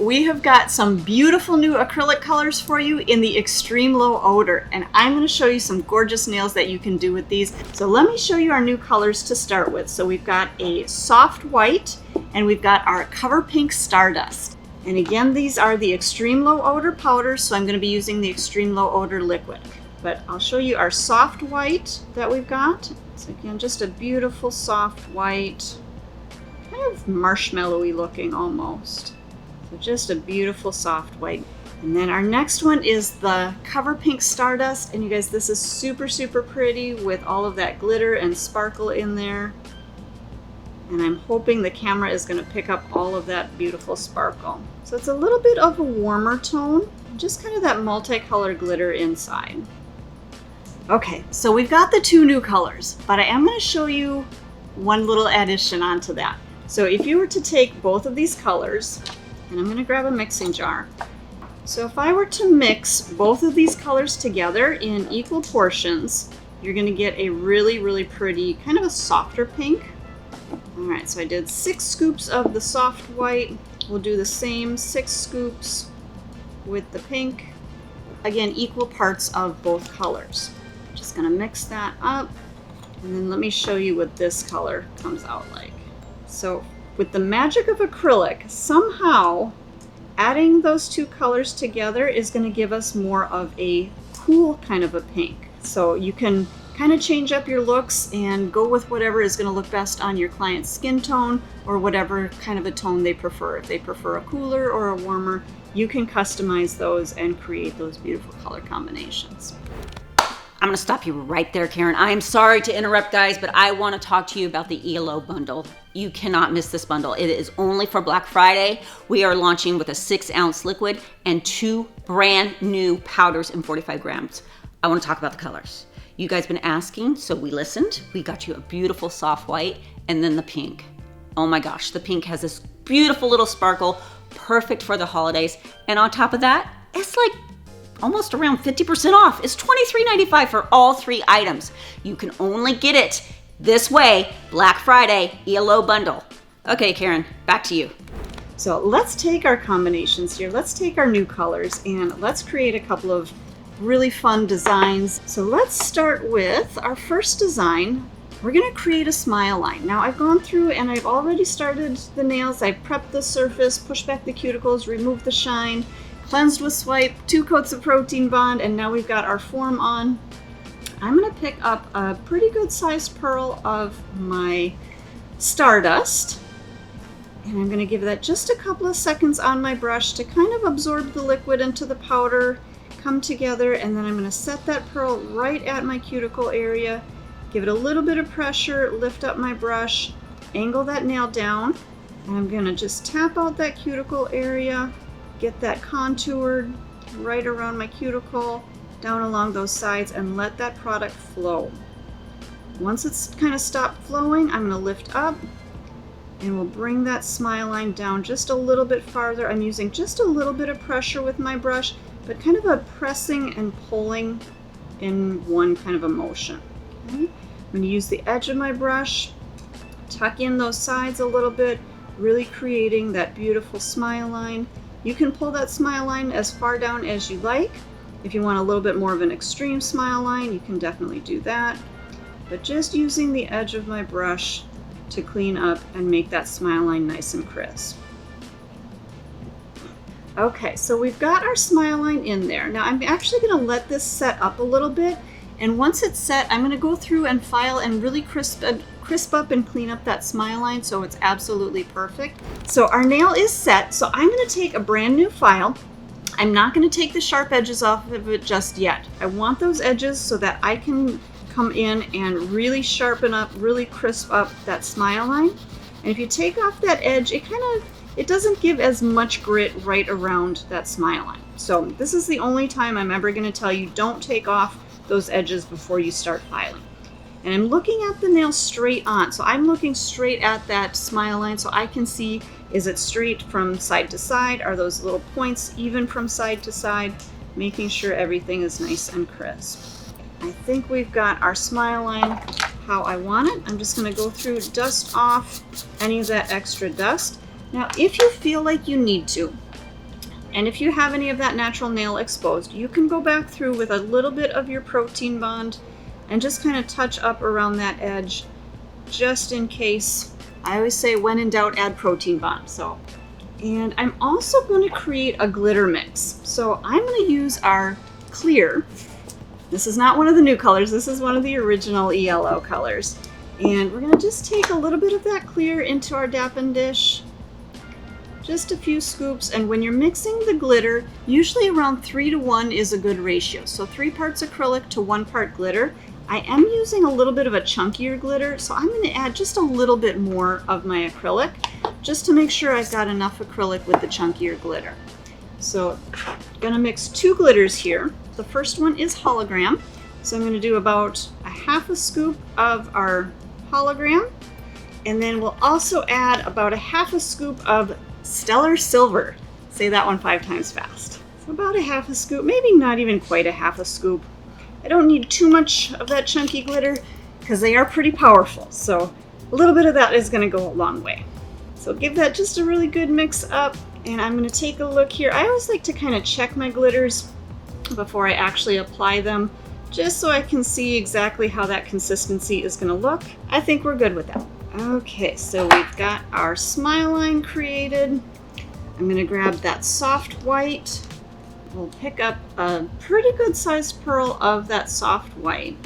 we have got some beautiful new acrylic colors for you in the Extreme Low Odor, and I'm going to show you some gorgeous nails that you can do with these. So let me show you our new colors to start with. So we've got a soft white, and we've got our cover pink Stardust. And again, these are the Extreme Low Odor powders, so I'm going to be using the Extreme Low Odor liquid. But I'll show you our soft white that we've got. So again, just a beautiful soft white, kind of marshmallowy looking almost. So just a beautiful soft white. And then our next one is the Cover Pink Stardust. And you guys, this is super, super pretty with all of that glitter and sparkle in there. And I'm hoping the camera is going to pick up all of that beautiful sparkle. So it's a little bit of a warmer tone, just kind of that multicolored glitter inside. Okay, so we've got the two new colors, but I am going to show you one little addition onto that. So if you were to take both of these colors, and I'm going to grab a mixing jar. So if I were to mix both of these colors together in equal portions, you're going to get a really, really pretty, kind of a softer pink. All right, so I did 6 scoops of the soft white. We'll do the same 6 scoops with the pink. Again, equal parts of both colors. Just going to mix that up, and then let me show you what this color comes out like. So with the magic of acrylic, somehow adding those two colors together is going to give us more of a cool kind of a pink. So you can kind of change up your looks and go with whatever is going to look best on your client's skin tone or whatever kind of a tone they prefer. If they prefer a cooler or a warmer, you can customize those and create those beautiful color combinations. I'm gonna stop you right there, Karen. I am sorry to interrupt, guys, but I wanna talk to you about the ELO bundle. You cannot miss this bundle. It is only for Black Friday. We are launching with a 6-ounce liquid and 2 brand new powders in 45 grams. I wanna talk about the colors. You guys been asking, so we listened. We got you a beautiful soft white and then the pink. Oh my gosh, the pink has this beautiful little sparkle, perfect for the holidays. And on top of that, it's like almost around 50% off. It's $23.95 for all 3 items. You can only get it this way, Black Friday ELO bundle. Okay, Karen, back to you. So let's take our combinations here. Let's take our new colors and let's create a couple of really fun designs. So let's start with our first design. We're going to create a smile line. Now I've gone through and I've already started the nails. I've prepped the surface, pushed back the cuticles, removed the shine, cleansed with Swipe, 2 coats of Protein Bond, and now we've got our form on. I'm going to pick up a pretty good sized pearl of my Stardust, and I'm going to give that just a couple of seconds on my brush to kind of absorb the liquid into the powder, come together, and then I'm going to set that pearl right at my cuticle area, give it a little bit of pressure, lift up my brush, angle that nail down, and I'm going to just tap out that cuticle area, get that contoured right around my cuticle, down along those sides, and let that product flow. Once it's kind of stopped flowing, I'm going to lift up and we'll bring that smile line down just a little bit farther. I'm using just a little bit of pressure with my brush, but kind of a pressing and pulling in one kind of a motion. Okay? I'm going to use the edge of my brush, tuck in those sides a little bit, really creating that beautiful smile line. You can pull that smile line as far down as you like. If you want a little bit more of an extreme smile line, you can definitely do that. But just using the edge of my brush to clean up and make that smile line nice and crisp. Okay, so we've got our smile line in there. Now I'm actually going to let this set up a little bit, and once it's set, I'm going to go through and file and really crisp up and clean up that smile line so it's absolutely perfect. So our nail is set, so I'm going to take a brand new file. I'm not going to take the sharp edges off of it just yet. I want those edges so that I can come in and really sharpen up, really crisp up that smile line. And if you take off that edge, it doesn't give as much grit right around that smile line. So this is the only time I'm ever going to tell you don't take off those edges before you start filing. And I'm looking at the nail straight on. So I'm looking straight at that smile line so I can see, is it straight from side to side? Are those little points even from side to side? Making sure everything is nice and crisp. I think we've got our smile line how I want it. I'm just going to go through, dust off any of that extra dust. Now, if you feel like you need to, And if you have any of that natural nail exposed, you can go back through with a little bit of your protein bond and just kind of touch up around that edge just in case. I always say when in doubt, add protein bond. And I'm also going to create a glitter mix. So I'm going to use our clear. This is not one of the new colors. This is one of the original ELO colors. And we're going to just take a little bit of that clear into our Dappen dish. Just a few scoops, and when you're mixing the glitter, usually around 3 to 1 is a good ratio. So 3 parts acrylic to 1 part glitter. I am using a little bit of a chunkier glitter, so I'm going to add just a little bit more of my acrylic, just to make sure I've got enough acrylic with the chunkier glitter. So I'm going to mix 2 glitters here. The first one is Hologram. So I'm going to do about a half a scoop of our Hologram, and then we'll also add about a half a scoop of Stellar Silver. Say that one 5 times fast. So about a half a scoop, maybe not even quite a half a scoop. I don't need too much of that chunky glitter because they are pretty powerful. So a little bit of that is going to go a long way. So give that just a really good mix up, and I'm going to take a look here. I always like to kind of check my glitters before I actually apply them, just so I can see exactly how that consistency is going to look. I think we're good with that. Okay, so we've got our smile line created. I'm going to grab that soft white. We'll pick up a pretty good sized pearl of that soft white.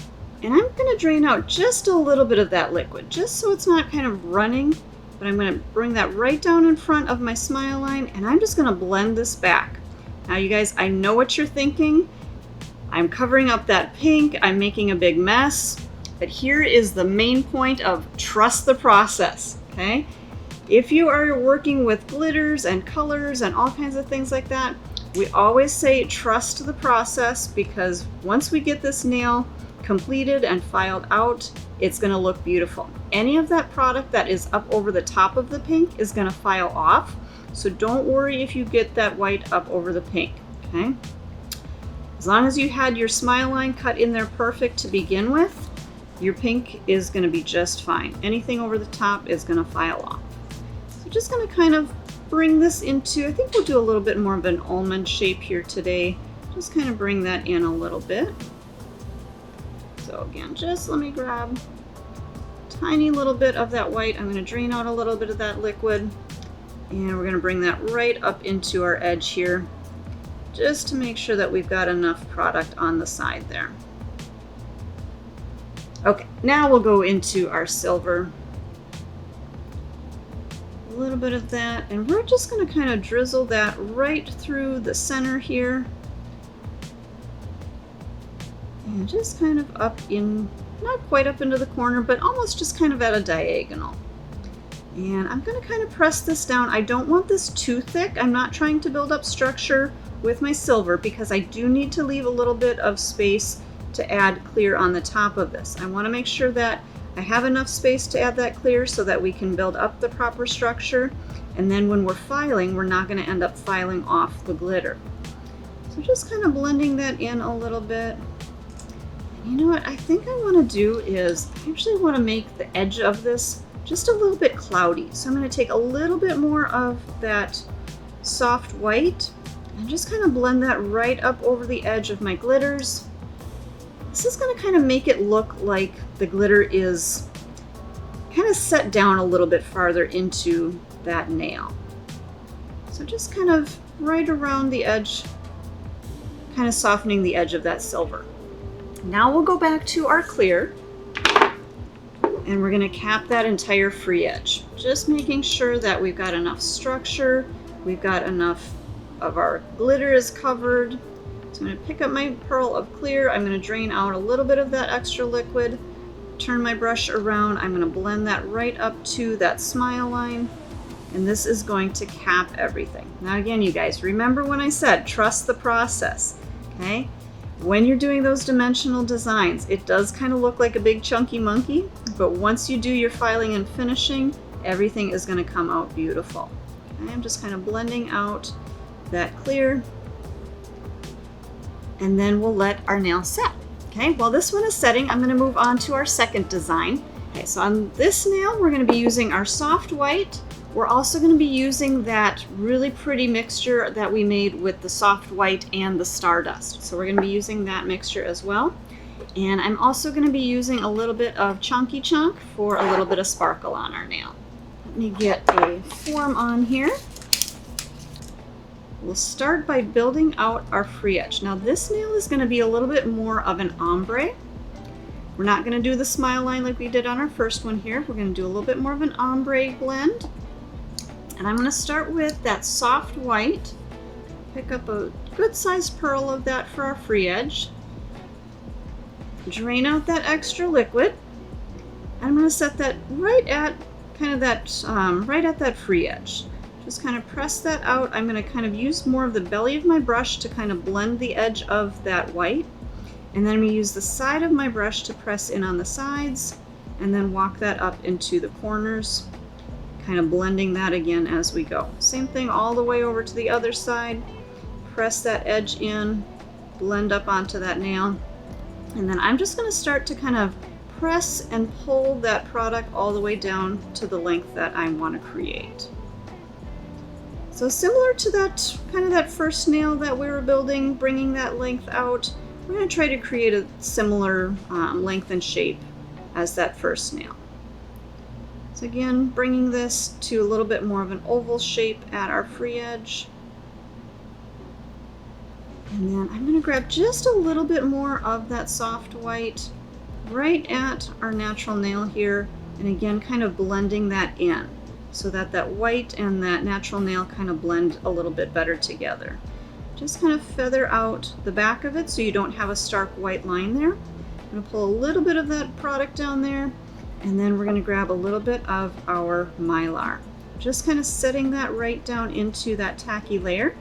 And I'm going to drain out just a little bit of that liquid, just so it's not kind of running. But I'm going to bring that right down in front of my smile line, and I'm just going to blend this back. Now you guys, I know what you're thinking. I'm covering up that pink. I'm making a big mess. But here is the main point of trust the process, okay? If you are working with glitters and colors and all kinds of things like that, we always say trust the process, because once we get this nail completed and filed out, it's gonna look beautiful. Any of that product that is up over the top of the pink is gonna file off, so don't worry if you get that white up over the pink, okay? As long as you had your smile line cut in there perfect to begin with, your pink is going to be just fine. Anything over the top is going to file off. So just going to kind of bring this into, I think we'll do a little bit more of an almond shape here today. Just kind of bring that in a little bit. So again, just let me grab a tiny little bit of that white. I'm going to drain out a little bit of that liquid, and we're going to bring that right up into our edge here, just to make sure that we've got enough product on the side there. Okay, now we'll go into our silver. A little bit of that, and we're just going to kind of drizzle that right through the center here. And just kind of up in, not quite up into the corner, but almost just kind of at a diagonal. And I'm going to kind of press this down. I don't want this too thick. I'm not trying to build up structure with my silver, because I do need to leave a little bit of space to add clear on the top of this. I want to make sure that I have enough space to add that clear so that we can build up the proper structure, and then when we're filing, we're not going to end up filing off the glitter. So just kind of blending that in a little bit. And you know what I think I want to do is I actually want to make the edge of this just a little bit cloudy. So I'm going to take a little bit more of that soft white and just kind of blend that right up over the edge of my glitters. This is going to kind of make it look like the glitter is kind of set down a little bit farther into that nail. So just kind of right around the edge, kind of softening the edge of that silver. Now we'll go back to our clear, and we're going to cap that entire free edge. Just making sure that we've got enough structure, we've got enough of our glitter is covered. So I'm going to pick up my pearl of clear, I'm going to drain out a little bit of that extra liquid, turn my brush around, I'm going to blend that right up to that smile line, and this is going to cap everything. Now again, you guys, remember when I said trust the process, okay? When you're doing those dimensional designs, it does kind of look like a big chunky monkey, but once you do your filing and finishing, everything is going to come out beautiful. Okay, I'm just kind of blending out that clear, and then we'll let our nail set. Okay, while this one is setting, I'm going to move on to our second design. Okay, so on this nail, we're going to be using our soft white We're also going to be using that really pretty mixture that we made with the soft white and the Stardust. So we're going to be using that mixture as well. And I'm also going to be using a little bit of Chonky Chonk for a little bit of sparkle on our nail. Let me get a form on here. We'll start by building out our free edge. Now this nail is going to be a little bit more of an ombre. We're not going to do the smile line like we did on our first one here. We're going to do a little bit more of an ombre blend. And I'm going to start with that soft white. Pick up a good sized pearl of that for our free edge. Drain out that extra liquid. I'm going to set that right at kind of that, right at that free edge. Just kind of press that out. I'm going to kind of use more of the belly of my brush to kind of blend the edge of that white. And then I'm going to use the side of my brush to press in on the sides and then walk that up into the corners, kind of blending that again as we go. Same thing all the way over to the other side. Press that edge in, blend up onto that nail. And then I'm just going to start to kind of press and pull that product all the way down to the length that I want to create. So similar to that kind of that first nail that we were building, bringing that length out, we're going to try to create a similar length and shape as that first nail. So again, bringing this to a little bit more of an oval shape at our free edge. And then I'm going to grab just a little bit more of that soft white right at our natural nail here, and again kind of blending that in so that that white and that natural nail kind of blend a little bit better together. Just kind of feather out the back of it so you don't have a stark white line there. I'm going to pull a little bit of that product down there, and then we're going to grab a little bit of our Mylar. Just kind of setting that right down into that tacky layer.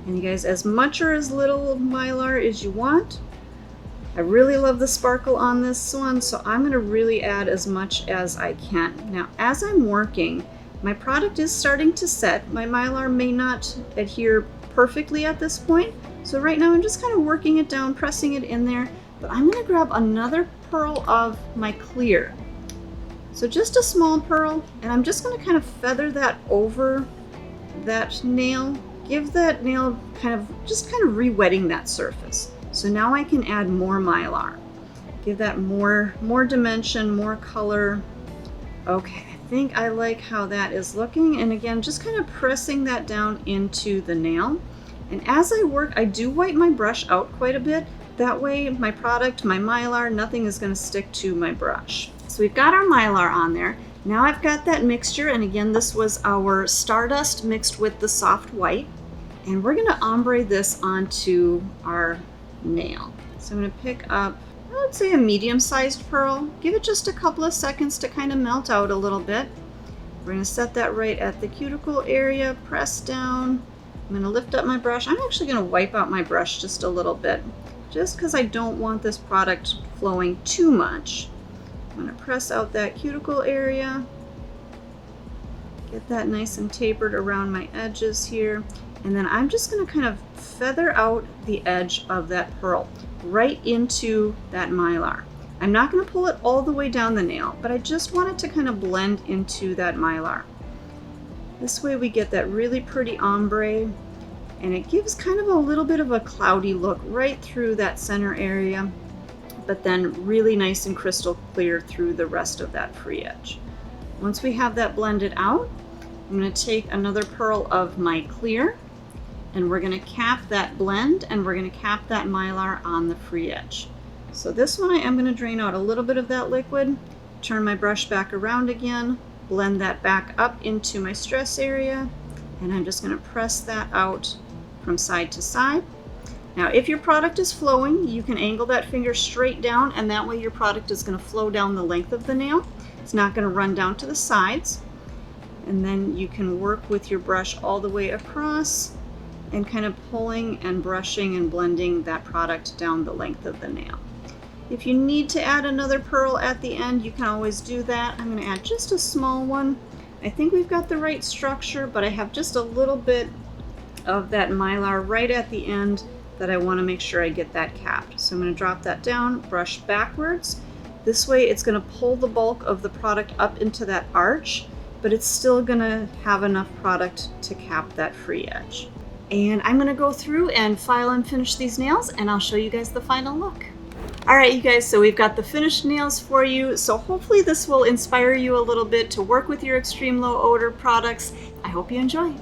And you guys, as much or as little Mylar as you want. I really love the sparkle on this one, so I'm going to really add as much as I can. Now, as I'm working, my product is starting to set. My Mylar may not adhere perfectly at this point, so right now I'm just kind of working it down, pressing it in there, but I'm going to grab another pearl of my clear. So just a small pearl, and I'm just going to kind of feather that over that nail, give that nail kind of re-wetting that surface. So now I can add more Mylar. Give that more dimension, more color. Okay, I think I like how that is looking. And again, just kind of pressing that down into the nail. And as I work, I do wipe my brush out quite a bit. That way my product, my Mylar, nothing is going to stick to my brush. So we've got our Mylar on there. Now I've got that mixture, and again, this was our Stardust mixed with the soft white. And we're going to ombre this onto our nail. So I'm going to pick up, I would say, a medium-sized pearl. Give it just a couple of seconds to kind of melt out a little bit. We're going to set that right at the cuticle area, press down. I'm going to lift up my brush. I'm actually going to wipe out my brush just a little bit, just because I don't want this product flowing too much. I'm going to press out that cuticle area, get that nice and tapered around my edges here. And then I'm just going to kind of feather out the edge of that pearl right into that Mylar. I'm not going to pull it all the way down the nail, but I just want it to kind of blend into that Mylar. This way we get that really pretty ombre, and it gives kind of a little bit of a cloudy look right through that center area, but then really nice and crystal clear through the rest of that free edge. Once we have that blended out, I'm going to take another pearl of my clear, and we're going to cap that blend, and we're going to cap that Mylar on the free edge. So this one I am going to drain out a little bit of that liquid, turn my brush back around again, blend that back up into my stress area, and I'm just going to press that out from side to side. Now if your product is flowing, you can angle that finger straight down, and that way your product is going to flow down the length of the nail. It's not going to run down to the sides. And then you can work with your brush all the way across and kind of pulling and brushing and blending that product down the length of the nail. If you need to add another pearl at the end, you can always do that. I'm going to add just a small one. I think we've got the right structure, but I have just a little bit of that Mylar right at the end that I want to make sure I get that capped. So I'm going to drop that down, brush backwards. This way it's going to pull the bulk of the product up into that arch, but it's still gonna have enough product to cap that free edge. And I'm gonna go through and file and finish these nails, and I'll show you guys the final look. All right, you guys, so we've got the finished nails for you. So hopefully this will inspire you a little bit to work with your Extreme Low Odor products. I hope you enjoy.